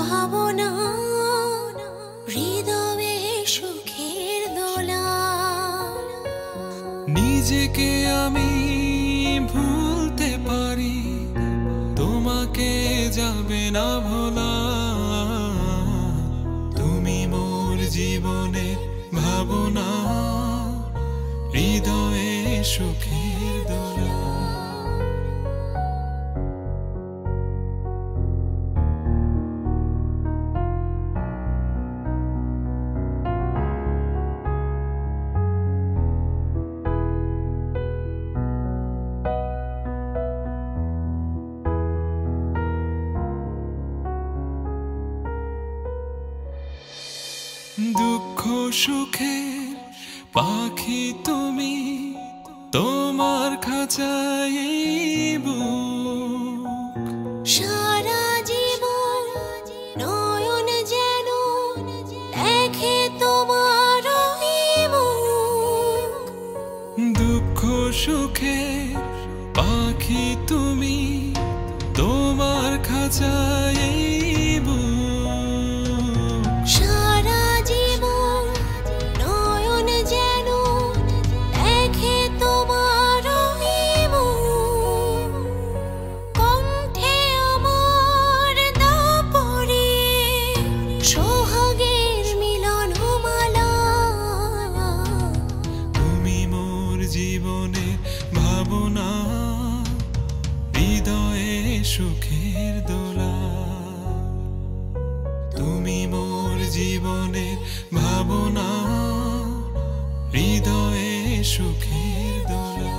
ভাবনা হৃদয়ে সুখের দোলা। নিজেকে আমি ভুলতে পারি, তোমাকে যাবে না ভোলা। তুমি মোর জীবনের ভাবনা হৃদয়ে সুখের দোলা। দুঃখ সুখের পাখি তুমি, তোমার খাঁচায় বুক। সারা জীবন নয়ন যেন দেখে তোমার মুখ। দুঃখ সুখের পাখি তুমি, তোমার খাঁচায় বুক। জীবনের ভাবনা হৃদয়ে সুখের দোলা। তুমি মোর জীবনের ভাবনা হৃদয়ে সুখের দোলা।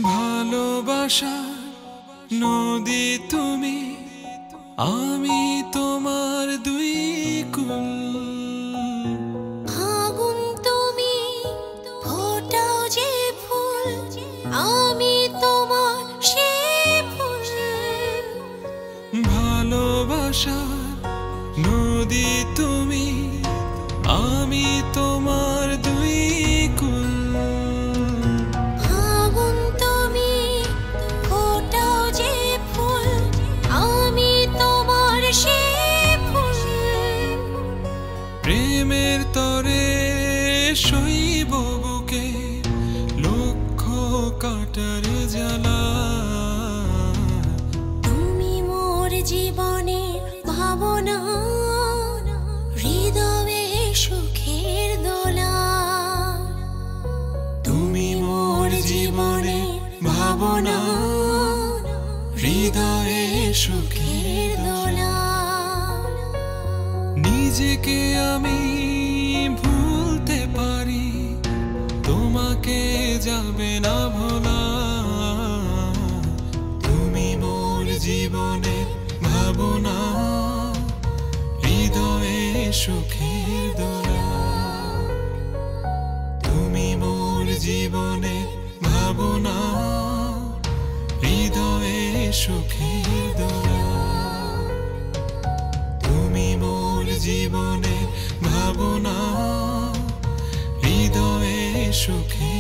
ভালোবাসার নদী তুমি, আমি তোমার দুই কুল। আগুন তুমি, ফোটাও যে ফুল, আমি তোমার সে ফুল। ভালোবাসার নদী তুমি, আমি তোমার দুই কুল। প্রেমের তরে শৈব বুকে লক্ষ কাটার জ্বালা। তুমি মোর জীবনের ভাবনা হৃদয়ে সুখের দোলা। তুমি মোর জীবনের ভাবনা হৃদয়ে সুখের দোলা। নিজেকে আমি ভুলতে পারি, তোমাকে যাবে না ভোলা। তুমি মোর জীবনের ভাবনা হৃদয়ে সুখের দোলা। তুমি মোর জীবনের ভাবনা হৃদয়ে সুখের দোলা। তুমি মোর জীবনের ভাবনা হৃদয়ে সুখের